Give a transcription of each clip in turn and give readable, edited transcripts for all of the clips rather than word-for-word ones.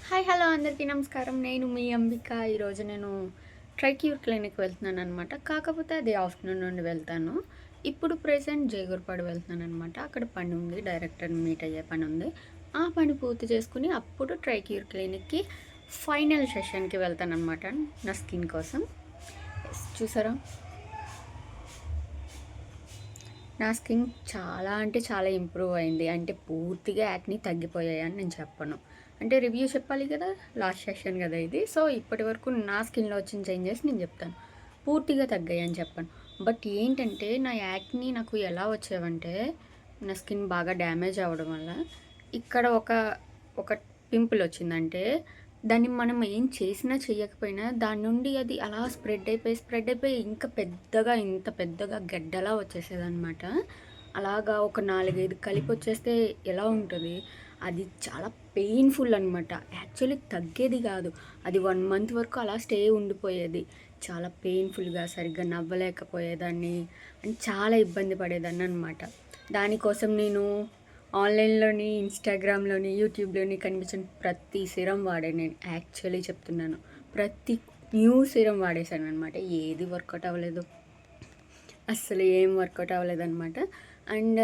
Hi hello అందరికీ నమస్కారం. నేను మీ అంబిక. ఈరోజు నేను ట్రైక్యూర్ క్లినిక్ వెళ్తున్నాను అనమాట. కాకపోతే అది ఆఫ్టర్నూన్ నుండి వెళ్తాను. ఇప్పుడు ప్రెజెంట్ జైగూర్పాడు వెళ్తున్నాను అనమాట. అక్కడ పని ఉంది, డైరెక్టర్ని మీట్ అయ్యే పని ఉంది. ఆ పని పూర్తి చేసుకుని అప్పుడు ట్రైక్యూర్ క్లినిక్కి ఫైనల్ సెషన్కి వెళ్తాను అనమాట, నా స్కిన్ కోసం. చూసారా, నా స్కిన్ చాలా అంటే చాలా ఇంప్రూవ్ అయింది. అంటే పూర్తిగా యాక్ని తగ్గిపోయాయని నేను చెప్పను. అంటే రివ్యూ చెప్పాలి కదా, లాస్ట్ సెషన్ కదా ఇది. సో ఇప్పటి వరకు నా స్కిన్లో వచ్చిన చేంజెస్ నేను చెప్తాను. పూర్తిగా తగ్గాయి అని చెప్పాను. బట్ ఏంటంటే నా యాక్ని నాకు ఎలా వచ్చేవంటే, నా స్కిన్ బాగా డ్యామేజ్ అవ్వడం వల్ల ఇక్కడ ఒక ఒక పింపుల్ వచ్చిందంటే దాన్ని మనం ఏం చేసినా చేయకపోయినా దాని నుండి అది అలా స్ప్రెడ్ అయిపోయి ఇంకా పెద్దగా, ఇంత పెద్దగా గడ్డలా వచ్చేసేదనమాట. అలాగా ఒక 4-5 కలిపి వచ్చేస్తే ఎలా ఉంటుంది, అది చాలా పెయిన్ఫుల్ అనమాట. యాక్చువల్లీ తగ్గేది కాదు, అది 1 మంత్ వరకు అలా స్టే ఉండిపోయేది. చాలా పెయిన్ఫుల్గా, సరిగ్గా నవ్వలేకపోయేదాన్ని అని చాలా ఇబ్బంది పడేదాన్ని అనమాట. దానికోసం నేను ఆన్లైన్లోని, ఇన్స్టాగ్రామ్లోని, యూట్యూబ్లోని కనిపించిన ప్రతి సిరం వాడాను. నేను యాక్చువల్లీ చెప్తున్నాను, ప్రతి న్యూ సిరం వాడేశాను అనమాట. ఏది వర్కౌట్ అవ్వలేదు, అస్సలు ఏం వర్కౌట్ అవ్వలేదన్నమాట. అండ్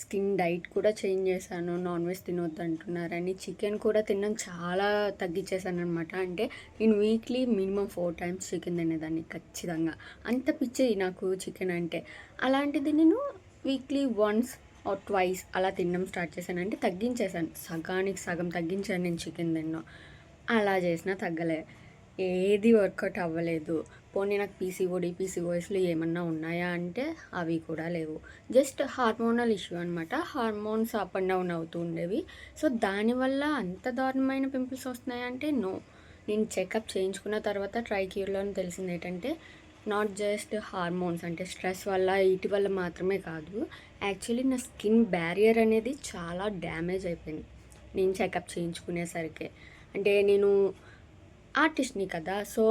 స్కిన్ డైట్ కూడా చేంజ్ చేశాను. నాన్ వెజ్ తినొద్దు అంటున్నారని చికెన్ కూడా తినడం చాలా తగ్గించేశాను అనమాట. అంటే నేను వీక్లీ మినిమం 4 times చికెన్ తినేదాన్ని ఖచ్చితంగా. అంత పిచ్చి నాకు చికెన్ అంటే. అలాంటిది నేను వీక్లీ వన్స్ ఆర్ ట్వైస్ అలా తినడం స్టార్ట్ చేశాను. అంటే తగ్గించేశాను, సగానికి సగం తగ్గించాను నేను చికెన్ తినడం. అలా చేసినా తగ్గలే, ఏది వర్కౌట్ అవ్వలేదు. పోనీ నాకు పీసీఓఎస్లు ఏమన్నా ఉన్నాయా అంటే అవి కూడా లేవు. జస్ట్ హార్మోనల్ ఇష్యూ అనమాట. హార్మోన్స్ అప్ అండ్ డౌన్ అవుతూ ఉండేవి. సో దానివల్ల అంత దారుణమైన పింపుల్స్ వస్తున్నాయంటే నో. నేను చెకప్ చేయించుకున్న తర్వాత ట్రైక్యూర్లో తెలిసింది ఏంటంటే, నాట్ జస్ట్ హార్మోన్స్, అంటే స్ట్రెస్ వల్ల వీటి వల్ల మాత్రమే కాదు, యాక్చువల్లీ నా స్కిన్ బ్యారియర్ అనేది చాలా డ్యామేజ్ అయిపోయింది నేను చెకప్ చేయించుకునేసరికి. అంటే నేను ఆర్టిస్ట్ని కదా, సో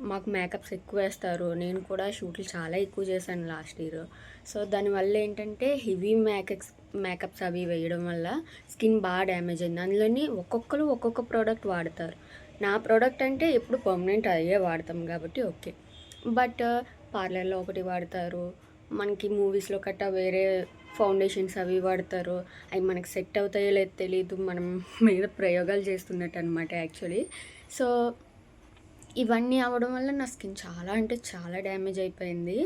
మాకు మేకప్స్ ఎక్కువ వేస్తారు. నేను కూడా షూట్లు చాలా ఎక్కువ చేశాను లాస్ట్ ఇయర్. సో దానివల్ల ఏంటంటే హెవీ మేకప్స్ అవి వేయడం వల్ల స్కిన్ బాగా డ్యామేజ్ అయింది. అందులోని ఒక్కొక్కరు ఒక్కొక్క ప్రోడక్ట్ వాడతారు. నా ప్రోడక్ట్ అంటే ఎప్పుడు పర్మనెంట్ అయ్యే వాడతాం కాబట్టి ఓకే. బట్ పార్లర్లో ఒకటి వాడతారు, మనకి మూవీస్లో కట్ట వేరే ఫౌండేషన్స్ అవి వాడతారు. అవి మనకి సెట్ అవుతాయో లేదో తెలియదు, మనం మీద ప్రయోగాలు చేస్తున్నట్టు అనమాట యాక్చువల్లీ. సో ఇవన్నీ అవ్వడం వల్ల నా స్కిన్ చాలా అంటే చాలా డ్యామేజ్ అయిపోయింది.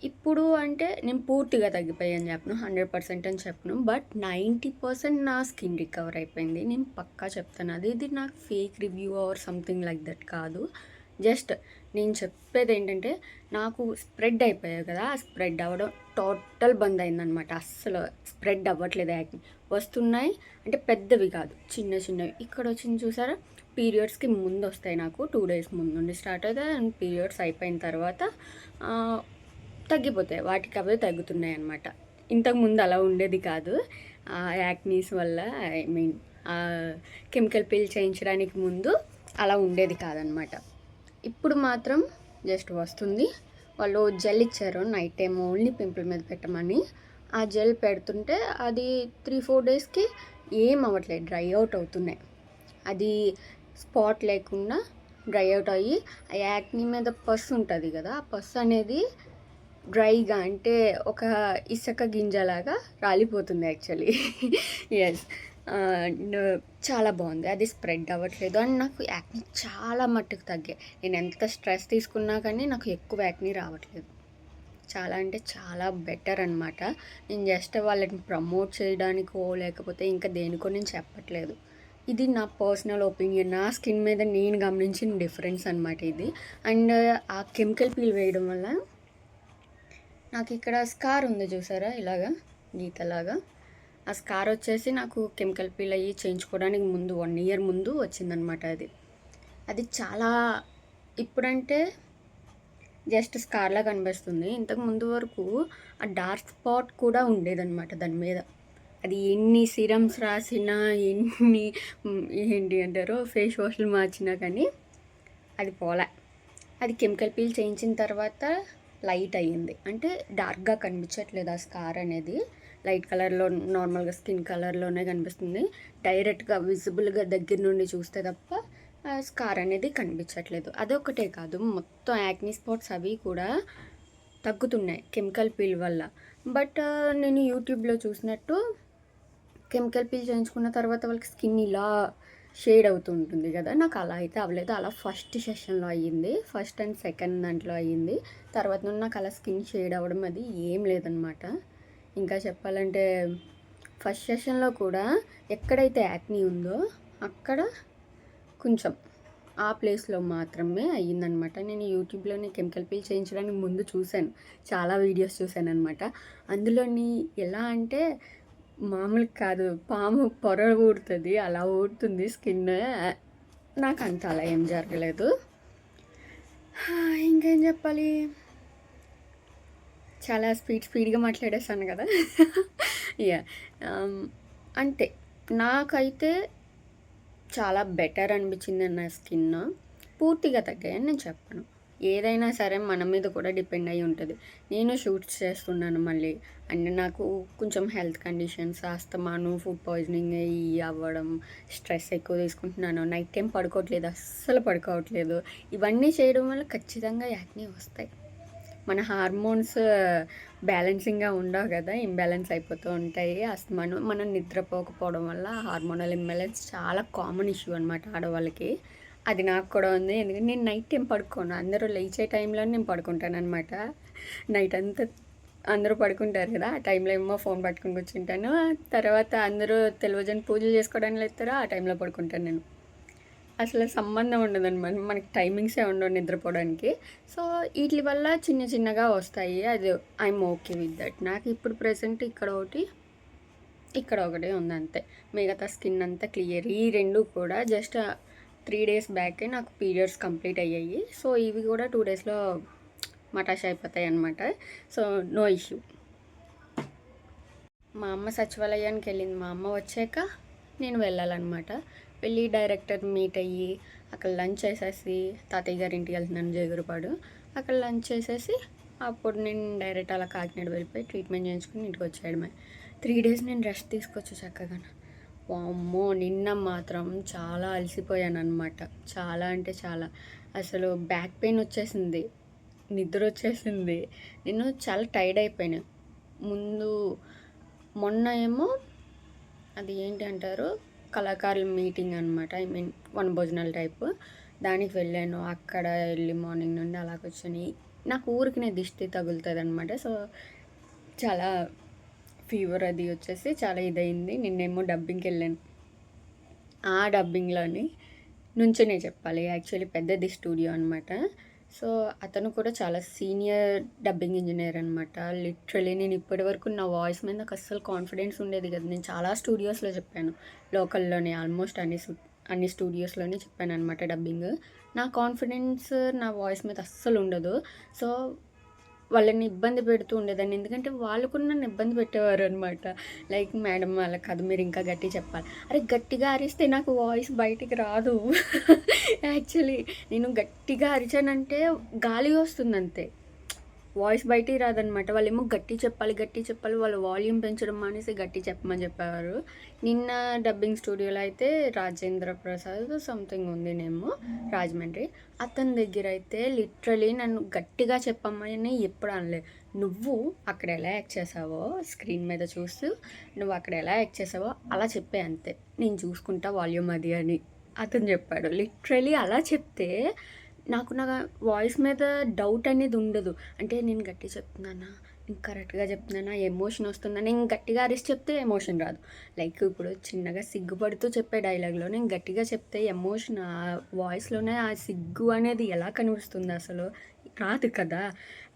ఇప్పుడు అంటే నేను పూర్తిగా తగ్గిపోయాను చెప్పను, 100% అని చెప్పను, బట్ 90% నా స్కిన్ రికవర్ అయిపోయింది. నేను పక్కా చెప్తాను. ఇది నాకు fake review or something like that కాదు. జస్ట్ నేను చెప్పేది ఏంటంటే, నాకు స్ప్రెడ్ అయిపోయాయి కదా, ఆ స్ప్రెడ్ అవ్వడం టోటల్ బంద్ అయిందనమాట. అస్సలు స్ప్రెడ్ అవ్వట్లేదు. యాక్ని వస్తున్నాయి అంటే పెద్దవి కాదు, చిన్న చిన్నవి. ఇక్కడ వచ్చింది చూసారా, పీరియడ్స్కి ముందు వస్తాయి నాకు. 2 days ముందు నుండి స్టార్ట్ అవుతాయి అండ్ పీరియడ్స్ అయిపోయిన తర్వాత తగ్గిపోతాయి. వాటికి అవే తగ్గుతున్నాయి అనమాట. ఇంతకుముందు అలా ఉండేది కాదు. యాక్నీస్ వల్ల, ఐ మీన్ కెమికల్ పీల్ చేయించడానికి ముందు అలా ఉండేది కాదనమాట. ఇప్పుడు మాత్రం జస్ట్ వస్తుంది. వాళ్ళు జెల్ ఇచ్చారు నైట్ టైం ఓన్లీ పింపుల్ మీద పెట్టమని. ఆ జెల్ పెడుతుంటే అది 3-4 daysకి ఏం అవ్వట్లేదు, డ్రై అవుట్ అవుతున్నాయి. అది స్పాట్ లేకుండా డ్రై అవుట్ అయ్యి, ఆ యాక్ని మీద పస్ ఉంటుంది కదా, ఆ పస్ అనేది డ్రైగా, అంటే ఒక ఇసుక గింజలాగా రాలిపోతుంది యాక్చువల్లీ. ఎస్, చాలా బాగుంది. అది స్ప్రెడ్ అవ్వట్లేదు అండ్ నాకు యాక్ని చాలా మట్టుకు తగ్గాయి. నేను ఎంత స్ట్రెస్ తీసుకున్నా కానీ నాకు ఎక్కువ యాక్ని రావట్లేదు. చాలా అంటే చాలా బెటర్ అనమాట. నేను జస్ట్ వాళ్ళని ప్రమోట్ చేయడానికో లేకపోతే ఇంకా దేనికో నేను చెప్పట్లేదు. ఇది నా పర్సనల్ ఒపీనియన్, నా స్కిన్ మీద నేను గమనించిన డిఫరెన్స్ అనమాట ఇది. అండ్ ఆ కెమికల్ పీల్ వేయడం వల్ల నాకు ఇక్కడ స్కార్ ఉంది చూసారా, ఇలాగా గీతలాగా. ఆ స్కార్ వచ్చేసి నాకు కెమికల్ పీల్ అయ్యి చేయించుకోవడానికి ముందు 1 year ముందు వచ్చిందనమాట. అది చాలా, ఇప్పుడంటే జస్ట్ స్కార్లా కనిపిస్తుంది. ఇంతకు ముందు వరకు ఆ డార్క్ స్పాట్ కూడా ఉండేదన్నమాట దాని మీద. అది ఎన్ని సిరమ్స్ రాసినా, ఎన్ని ఏంటి అంటారో ఫేస్ వాష్లు మార్చినా కానీ అది పోలే. అది కెమికల్ పీల్ చేయించిన తర్వాత లైట్ అయ్యింది, అంటే డార్క్గా కనిపించట్లేదు ఆ స్కార్ అనేది. లైట్ కలర్లో నార్మల్గా స్కిన్ కలర్లోనే కనిపిస్తుంది. డైరెక్ట్గా విజిబుల్గా దగ్గర నుండి చూస్తే తప్ప స్కార్ అనేది కనిపించట్లేదు. అదొకటే కాదు, మొత్తం యాక్నీ స్పాట్స్ అవి కూడా తగ్గుతున్నాయి కెమికల్ పీల్ వల్ల. బట్ నేను యూట్యూబ్లో చూసినట్టు కెమికల్ పీల్ చేయించుకున్న తర్వాత వాళ్ళకి స్కిన్ ఇలా షేడ్ అవుతూ ఉంటుంది కదా, నాకు అలా అయితే అవ్వలేదు. అలా ఫస్ట్ సెషన్లో అయ్యింది, ఫస్ట్ అండ్ సెకండ్ దాంట్లో అయ్యింది. తర్వాత నుండి నాకు అలా స్కిన్ షేడ్ అవ్వడం అది ఏం లేదనమాట. ఇంకా చెప్పాలంటే ఫస్ట్ సెషన్లో కూడా ఎక్కడైతే యాక్నీ ఉందో అక్కడ కొంచెం ఆ ప్లేస్లో మాత్రమే అయ్యిందనమాట. నేను యూట్యూబ్లోని కెమికల్ పీల్ చేయించడానికి ముందు చూశాను, చాలా వీడియోస్ చూశాను అనమాట. అందులోని ఎలా అంటే మామూలు కాదు, పాము పొర ఊడుతుంది అలా ఊడుతుంది స్కిన్. నాకు అంత అలా ఏం జరగలేదు. ఇంకేం చెప్పాలి, చాలా స్పీడ్గా మాట్లాడేస్తాను కదా. యా, అంతే. నాకైతే చాలా బెటర్ అనిపించింది నా స్కిన్. పూర్తిగా తగ్గాయని నేను చెప్పను, ఏదైనా సరే మన మీద కూడా డిపెండ్ అయి ఉంటుంది. నేను షూట్స్ చేస్తున్నాను మళ్ళీ, అండ్ నాకు కొంచెం హెల్త్ కండిషన్స్, ఆస్తమాను, ఫుడ్ పాయిజనింగ్ అవ్వడం, స్ట్రెస్ ఎక్కువ తీసుకుంటున్నాను, నైట్ టైం పడుకోవట్లేదు, అస్సలు పడుకోవట్లేదు. ఇవన్నీ చేయడం వల్ల ఖచ్చితంగా యాక్నీ వస్తాయి. మన హార్మోన్స్ బ్యాలెన్సింగ్గా ఉండవు కదా, ఇంబ్యాలెన్స్ అయిపోతూ ఉంటాయి. అస్తమాను మనం నిద్రపోకపోవడం వల్ల హార్మోనల్ ఇంబ్యాలెన్స్ చాలా కామన్ ఇష్యూ అనమాట ఆడవాళ్ళకి. అది నాకు కూడా ఉంది, ఎందుకంటే నేను నైట్ టైం పడుకోను. అందరూ లేచే టైంలో నేను పడుకుంటాను అనమాట. నైట్ అంతా అందరూ పడుకుంటారు కదా, ఆ టైంలో ఏమో ఫోన్ పట్టుకుని కూర్చుంటాను. తర్వాత అందరూ తెల్లవారుజామున పూజలు చేసుకోవడానికి వెళ్తారో ఆ టైంలో పడుకుంటాను నేను. అసలు సంబంధం ఉండదన్నమాట, మనకి టైమింగ్సే ఉండవు నిద్రపోవడానికి. సో వీటి వల్ల చిన్నగా వస్తాయి, అది ఐఎమ్ ఓకే విత్ దట్. నాకు ఇప్పుడు ప్రెసెంట్ ఇక్కడ ఒకటి ఉంది అంతే, మిగతా స్కిన్ అంతా క్లియర్. ఈ రెండు కూడా జస్ట్ 3 days బ్యాకే నాకు పీరియడ్స్ కంప్లీట్ అయ్యాయి. సో ఇవి కూడా 2 daysలో మటాష్ అయిపోతాయి అన్నమాట. So no issue. మా అమ్మ సచివాలయానికి వెళ్ళింది, మా అమ్మ వచ్చాక నేను వెళ్ళాలన్నమాట. వెళ్ళి డైరెక్టర్ మీట్ అయ్యి అక్కడ లంచ్ చేసేసి, తాతయ్య గారి ఇంటికి వెళ్తున్నాను జగురుపాడు, అక్కడ లంచ్ చేసేసి అప్పుడు నేను డైరెక్ట్ అలా కాకినాడ వెళ్ళిపోయి ట్రీట్మెంట్ చేయించుకుని ఇంటికి వచ్చేయడమే. 3 days నేను రెస్ట్ తీసుకోవచ్చు చక్కగా. వామ్మో, నిన్న మాత్రం చాలా అలసిపోయాను అనమాట. చాలా అంటే చాలా, అసలు బ్యాక్ పెయిన్ వచ్చేసింది, నిద్ర వచ్చేసింది, నేను చాలా టైర్డ్ అయిపోయాను. మొన్న ఏమో అది ఏంటి అంటారు, కళాకారుల మీటింగ్ అనమాట, ఐ మీన్ వనభోజనాల టైపు, దానికి వెళ్ళాను. అక్కడ వెళ్ళి మార్నింగ్ నుండి అలా కూర్చొని నాకు ఊరికి దిష్టి తగులుతుంది అనమాట. సో చాలా ఫీవర్ అది వచ్చేసి చాలా ఇదైంది. నిన్నేమో డబ్బింగ్కి వెళ్ళాను. ఆ డబ్బింగ్లోని నుంచనే చెప్పాలి, యాక్చువల్లీ పెద్దది స్టూడియో అనమాట. సో అతను కూడా చాలా సీనియర్ డబ్బింగ్ ఇంజనీర్ అనమాట. లిటరలీ నేను ఇప్పటివరకు నా వాయిస్ మీద నాకు అస్సలు కాన్ఫిడెన్స్ ఉండేది కదా. నేను చాలా స్టూడియోస్లో చెప్పాను, లోకల్లోనే ఆల్మోస్ట్ అన్ని స్టూడియోస్లోనే చెప్పాను అనమాట డబ్బింగ్. నా కాన్ఫిడెన్స్ నా వాయిస్ మీద అస్సలు ఉండదు. సో వాళ్ళని ఇబ్బంది పెడుతూ ఉండేదాన్ని, ఎందుకంటే వాళ్ళు కూడా నన్ను ఇబ్బంది పెట్టేవారు అనమాట. లైక్, మేడం వాళ్ళ కాదు, మీరు ఇంకా గట్టి చెప్పాలి. అరే గట్టిగా అరిస్తే నాకు వాయిస్ బయటికి రాదు. యాక్చువల్లీ నేను గట్టిగా అరిచానంటే గాలి వస్తుంది అంతే, వాయిస్ బయటికి రాదనమాట. వాళ్ళేమో గట్టి చెప్పాలి, వాళ్ళ వాల్యూమ్ పెంచడం మానేసి గట్టి చెప్పమని చెప్పేవారు. నిన్న డబ్బింగ్ స్టూడియోలో అయితే రాజేంద్ర ప్రసాద్ సంథింగ్ ఉంది నేమో, రాజమండ్రి, అతని దగ్గర అయితే లిటరలీ నన్ను గట్టిగా చెప్పమ్మని ఎప్పుడు అనలేదు. నువ్వు అక్కడ ఎలా యాక్ట్ చేసావో స్క్రీన్ మీద చూస్తూ నువ్వు అక్కడ ఎలా యాక్ట్ చేసావో అలా చెప్పే, అంతే, నేను చూసుకుంటా వాల్యూమ్ అది అని అతను చెప్పాడు. లిటరలీ అలా చెప్తే నాకు నా వాయిస్ మీద డౌట్ అనేది ఉండదు. అంటే నేను గట్టి చెప్తున్నానా, నేను కరెక్ట్గా చెప్తున్నానా, ఎమోషన్ వస్తుందా. నేను గట్టిగా అరిసి చెప్తే ఎమోషన్ రాదు. లైక్ ఇప్పుడు చిన్నగా సిగ్గుపడుతూ చెప్పే డైలాగ్లో నేను గట్టిగా చెప్తే ఎమోషన్ ఆ వాయిస్లోనే ఆ సిగ్గు అనేది ఎలా కనిపిస్తుంది, అసలు రాదు కదా.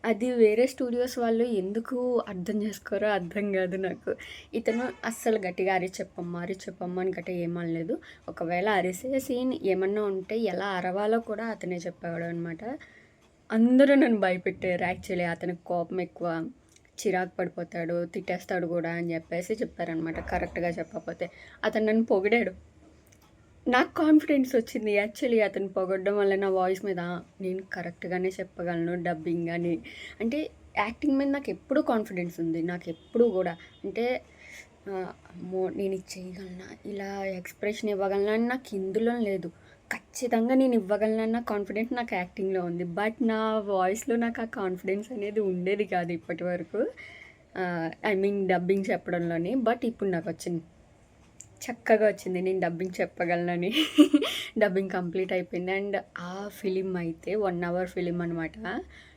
అది వేరే స్టూడియోస్ వాళ్ళు ఎందుకు అర్థం చేసుకోరో అర్థం కాదు నాకు. ఇతను అస్సలు గట్టిగా అరిచి చెప్పమ్మా అని గట్టిగా ఏమనలేదు. ఒకవేళ అరిసేసి ఏమన్నా ఉంటే ఎలా అరవాలో కూడా అతనే చెప్పేవాడు అనమాట. అందరూ నన్ను భయపెట్టారు. యాక్చువల్లీ అతనికి కోపం ఎక్కువ, చిరాకు పడిపోతాడు, తిట్టేస్తాడు కూడా అని చెప్పేసి చెప్పారనమాట కరెక్ట్గా చెప్పకపోతే. అతను నన్ను పొగిడాడు, నాకు కాన్ఫిడెన్స్ వచ్చింది. యాక్చువల్లీ అతను పొగడడం వల్ల నా వాయిస్ మీద నేను కరెక్ట్గానే చెప్పగలను డబ్బింగ్ అని. అంటే యాక్టింగ్ మీద నాకు ఎప్పుడూ కాన్ఫిడెన్స్ ఉంది. నాకు ఎప్పుడూ కూడా అంటే అమ్మో! నేను ఇది చేయగలనా, ఇలా ఎక్స్ప్రెషన్ ఇవ్వగలనా అని నాకు ఇందులో లేదు. ఖచ్చితంగా నేను ఇవ్వగలనన్న కాన్ఫిడెన్స్ నాకు యాక్టింగ్‌లో ఉంది. బట్ నా వాయిస్‌లో నాకు ఆ కాన్ఫిడెన్స్ అనేది ఉండేది కాదు ఇప్పటివరకు. ఐ మీన్ డబ్బింగ్ చెప్పడంలోని. బట్ ఇప్పుడు నాకొచ్చింది. చక్కగా వచ్చింది. నేను డబ్బింగ్ చెప్పగలనని. డబ్బింగ్ కంప్లీట్ అయిపోయింది. అండ్ ఆ ఫిలిం అయితే 1 అవర్ ఫిలిం అనమాట.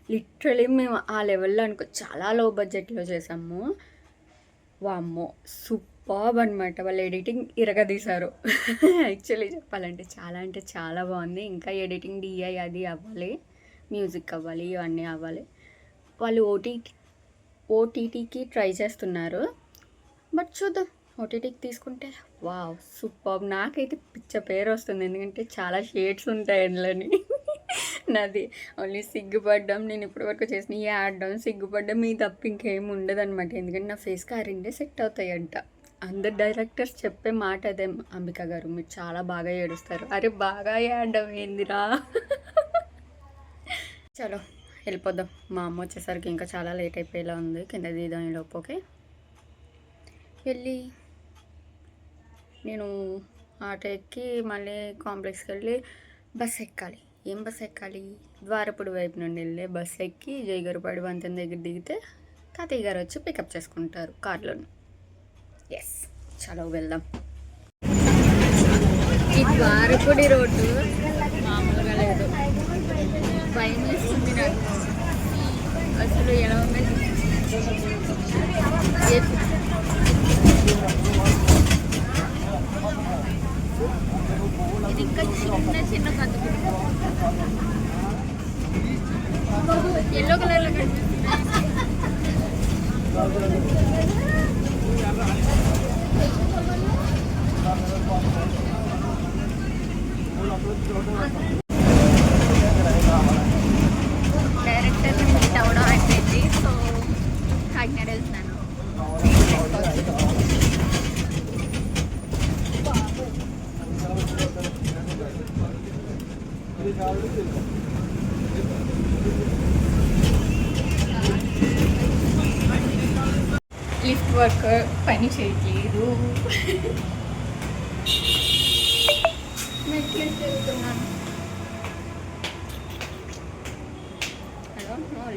లిటరలీ మేము ఆ లెవెల్‌లో చాలా లో బడ్జెట్‌లో చేసాము. వామ్మో! సూపర్బ్ అనమాట. వాళ్ళు ఎడిటింగ్ ఇరగదీశారు. యాక్చువల్లీ చెప్పాలంటే చాలా అంటే చాలా బాగుంది. ఇంకా ఎడిటింగ్ డీఐ అది అవ్వాలి. మ్యూజిక్ అవ్వాలి. ఇవన్నీ అవ్వాలి. వాళ్ళు ఓటీటీకి ట్రై చేస్తున్నారు. బట్ చూద్దాం. ఓటీటీకి తీసుకుంటే వావ్! సూపర్బ్. నాకైతే పిచ్చ పేరు వస్తుంది. ఎందుకంటే చాలా షేడ్స్ ఉంటాయి అందులోని. నాది ఓన్లీ సిగ్గుపడ్డం, నేను ఇప్పటివరకు చేసిన ఈ ఆడడం, సిగ్గుపడ్డం ఈ తప్ప ఇంకేం ఉండదనమాట. ఎందుకంటే నా ఫేస్‌కి ఆ రెండే సెట్ అవుతాయంట. అందరు డైరెక్టర్స్ చెప్పే మాట అదే, అంబిక గారు మీరు చాలా బాగా ఏడుస్తారు. అరే బాగా ఏడడం ఏందిరా. చలో వెళ్ళిపోదాం. మా అమ్మ వచ్చేసరికి ఇంకా చాలా లేట్ అయిపోయేలా ఉంది. కింద దిగుదాం ఈ లోపు. ఓకే, వెళ్ళి నేను ఆటో ఎక్కి మళ్ళీ కాంప్లెక్స్కి వెళ్ళి బస్ ఎక్కాలి. ఏం బస్ ఎక్కాలి? ద్వారపుడు వైపు నుండి వెళ్ళే బస్ ఎక్కి జయగారుపాడు వంతెన దగ్గర దిగితే తాతయ్య గారు వచ్చి పికప్ చేసుకుంటారు కార్లోని. ఎస్, చలో వెళ్దాం. ఈ ద్వారపుడి రోడ్డు మామూలుగా లేదు. భయం వేస్తుంది నాకు అసలు. ఎలా ఉంది ఇది ఇంకా చిన్న చిన్న కదుపులు ఎల్లో కలర్లో కనిపిస్తుంది. డైరెక్టర్ మీట్ అవడం అయిపోయింది. సో కాకినాడ వెళ్తున్నాను. లిఫ్ట్ వర్క్ పని చేయట్లేదు. వెళ్తున్నాను.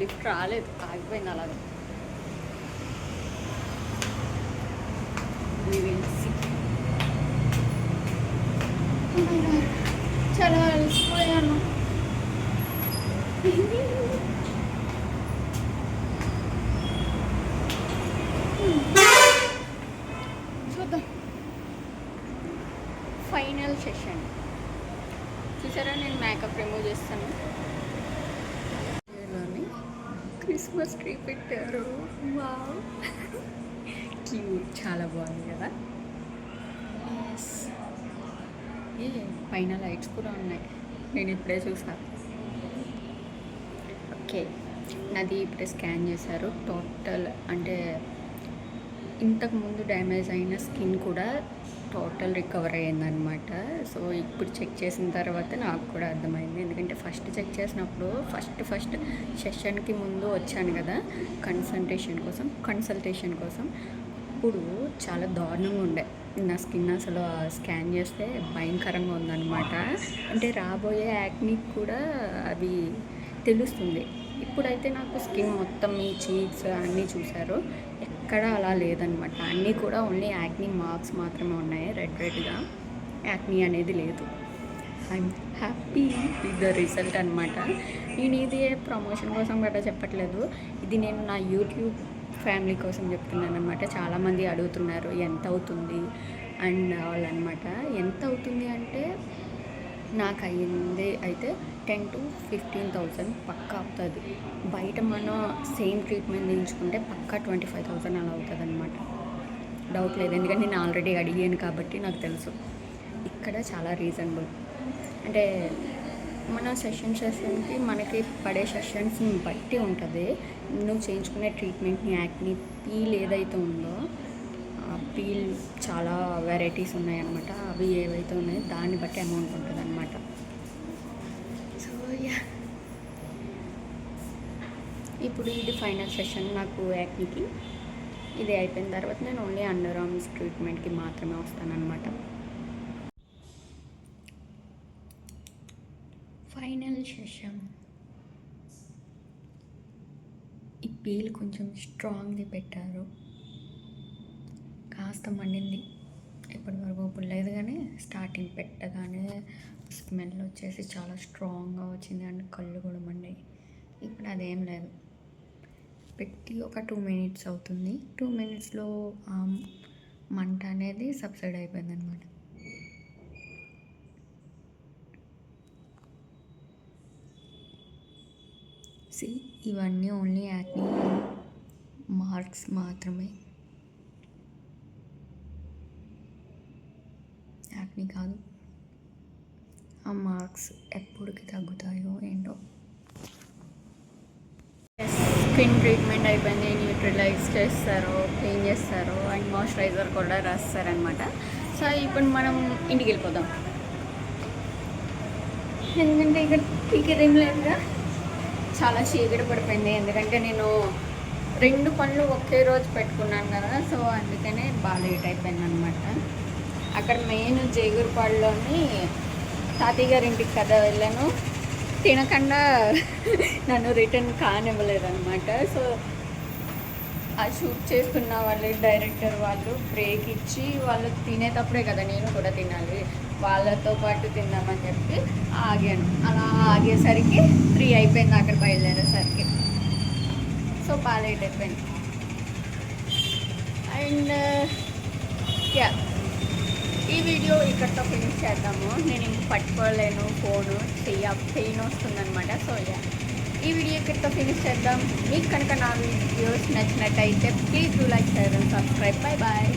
లిఫ్ట్ రాలేదు, ఆగిపోయింది అలాగే. చాలా అలసిపోయాను. చూద్దాం. ఫైనల్ సెషన్ చూసారా, నేను మేకప్ రిమూవ్ చేస్తాను. క్రిస్మస్ ట్రీ పెట్టారు. వావ్, క్యూట్, చాలా బాగుంది కదా. ఏ పైన లైట్స్ కూడా ఉన్నాయి, నేను ఇప్పుడే చూసాను. ఓకే, నాది ఇప్పుడే స్కాన్ చేశారు. టోటల్ అంటే ఇంతకుముందు డ్యామేజ్ అయిన స్కిన్ కూడా టోటల్ రికవర్ అయ్యిందనమాట. సో ఇప్పుడు చెక్ చేసిన తర్వాత నాకు కూడా అర్థమైంది. ఎందుకంటే ఫస్ట్ చెక్ చేసినప్పుడు ఫస్ట్ సెషన్కి ముందు వచ్చాను కదా కన్సల్టేషన్ కోసం అప్పుడు చాలా దారుణంగా ఉండే నా స్కిన్. అసలు స్కాన్ చేస్తే భయంకరంగా ఉందన్నమాట. అంటే రాబోయే యాక్ని కూడా అవి తెలుస్తుంది. ఇప్పుడైతే నాకు స్కిన్ మొత్తం ఈ చీక్స్ అన్నీ చూశారు, ఎక్కడ అలా లేదనమాట. అన్నీ కూడా ఓన్లీ యాక్ని మార్క్స్ మాత్రమే ఉన్నాయి, రెడ్గా. యాక్ని అనేది లేదు. I'm happy with the result అనమాట. నేను ఇది ప్రమోషన్ కోసం గట్రా చెప్పట్లేదు, ఇది నేను నా యూట్యూబ్ ఫ్యామిలీ కోసం చెప్తున్నాను అనమాట. చాలామంది అడుగుతున్నారు ఎంత అవుతుంది అండ్ వాళ్ళనమాట. ఎంత అవుతుంది అంటే నాకు అయ్యింది అయితే 10,000 to 15,000 పక్కా అవుతుంది. బయట మనం సేమ్ ట్రీట్మెంట్ తీయించుకుంటే పక్కా 25,000 అలా అవుతుంది అనమాట. డౌట్ లేదు, ఎందుకంటే నేను ఆల్రెడీ అడిగాను కాబట్టి నాకు తెలుసు. ఇక్కడ చాలా రీజనబుల్. అంటే మన సెషన్కి మనకి పడే సెషన్స్ని బట్టి ఉంటుంది. నువ్వు చేయించుకునే ట్రీట్మెంట్ని యాక్ని పీల్ ఏదైతే ఉందో పీల్ చాలా వెరైటీస్ ఉన్నాయన్నమాట. అవి ఏవైతే ఉన్నాయో దాన్ని బట్టి అమౌంట్ ఉంటుంది అనమాట. సో ఇప్పుడు ఇది ఫైనల్ సెషన్ నాకు యాక్నికి. ఇది అయిపోయిన తర్వాత నేను ఓన్లీ అండర్ ఆర్మ్స్ ట్రీట్మెంట్కి మాత్రమే వస్తానన్నమాట. Final session. ఈ పీల్ కొంచెం స్ట్రాంగ్ది పెట్టారు, కాస్త మండింది. ఇప్పటి వరకు పుల్లలేదు కానీ స్టార్టింగ్ పెట్టగానే స్మెల్ వచ్చేసి చాలా స్ట్రాంగ్గా వచ్చింది అండ్ కళ్ళు కూడా మండాయి. ఇప్పుడు అదేం లేదు, పెట్టి ఒక 2 minutes అవుతుంది. 2 minutesలో మంట అనేది సబ్సైడ్ అయిపోయింది అనమాట. ఇవన్నీ ఓన్లీ యాక్నీ మార్క్స్ మాత్రమే, యాక్నీ కాదు. ఆ మార్క్స్ ఎప్పటికి తగ్గుతాయో ఏంటో. స్కిన్ ట్రీట్మెంట్ అయిపోయింది, న్యూట్రలైజ్ చేస్తారు, క్లీన్ చేస్తారు అండ్ మాయిశ్చరైజర్ కూడా రాస్తారనమాట. సో ఇప్పుడు మనం ఇంటికి వెళ్ళిపోదాం, ఎందుకంటే ఇక్కడ ఏం లేదుగా, చాలా చీకటి పడిపోయింది. ఎందుకంటే నేను 2 పనులు ఒకే రోజు పెట్టుకున్నాను కదా, సో అందుకనే బాగా లేట్ అయిపోయింది అనమాట. అక్కడ మెయిన్ జైగుర్పాడులోని తాతయ్య గారి ఇంటికి కదా వెళ్ళాను, తినకుండా నన్ను రిటర్న్ కానివ్వలేదన్నమాట. సో ఆ షూట్ చేస్తున్న వాళ్ళు, డైరెక్టర్ వాళ్ళు బ్రేక్ ఇచ్చి వాళ్ళు తినేటప్పుడే కదా నేను కూడా తినాలి, వాళ్ళతో పాటు తిందామని చెప్పి ఆగాను. అలా ఆగేసరికి 3 అయిపోయింది అక్కడ బయలుదేరేసరికి. సో బాగా లేట్ అయిపోయింది. అండ్ యా, ఈ వీడియో ఇక్కడితో ఫినిష్ చేద్దాము. నేను ఇంక పట్టుకోలేను, ఫోను పెయిన్ వస్తుందన్నమాట. సో యా, ఈ వీడియో ఇక్కడితో ఫినిష్ చేద్దాం. మీకు కనుక నా వీడియోస్ నచ్చినట్టయితే please do like, share and subscribe. Bye bye.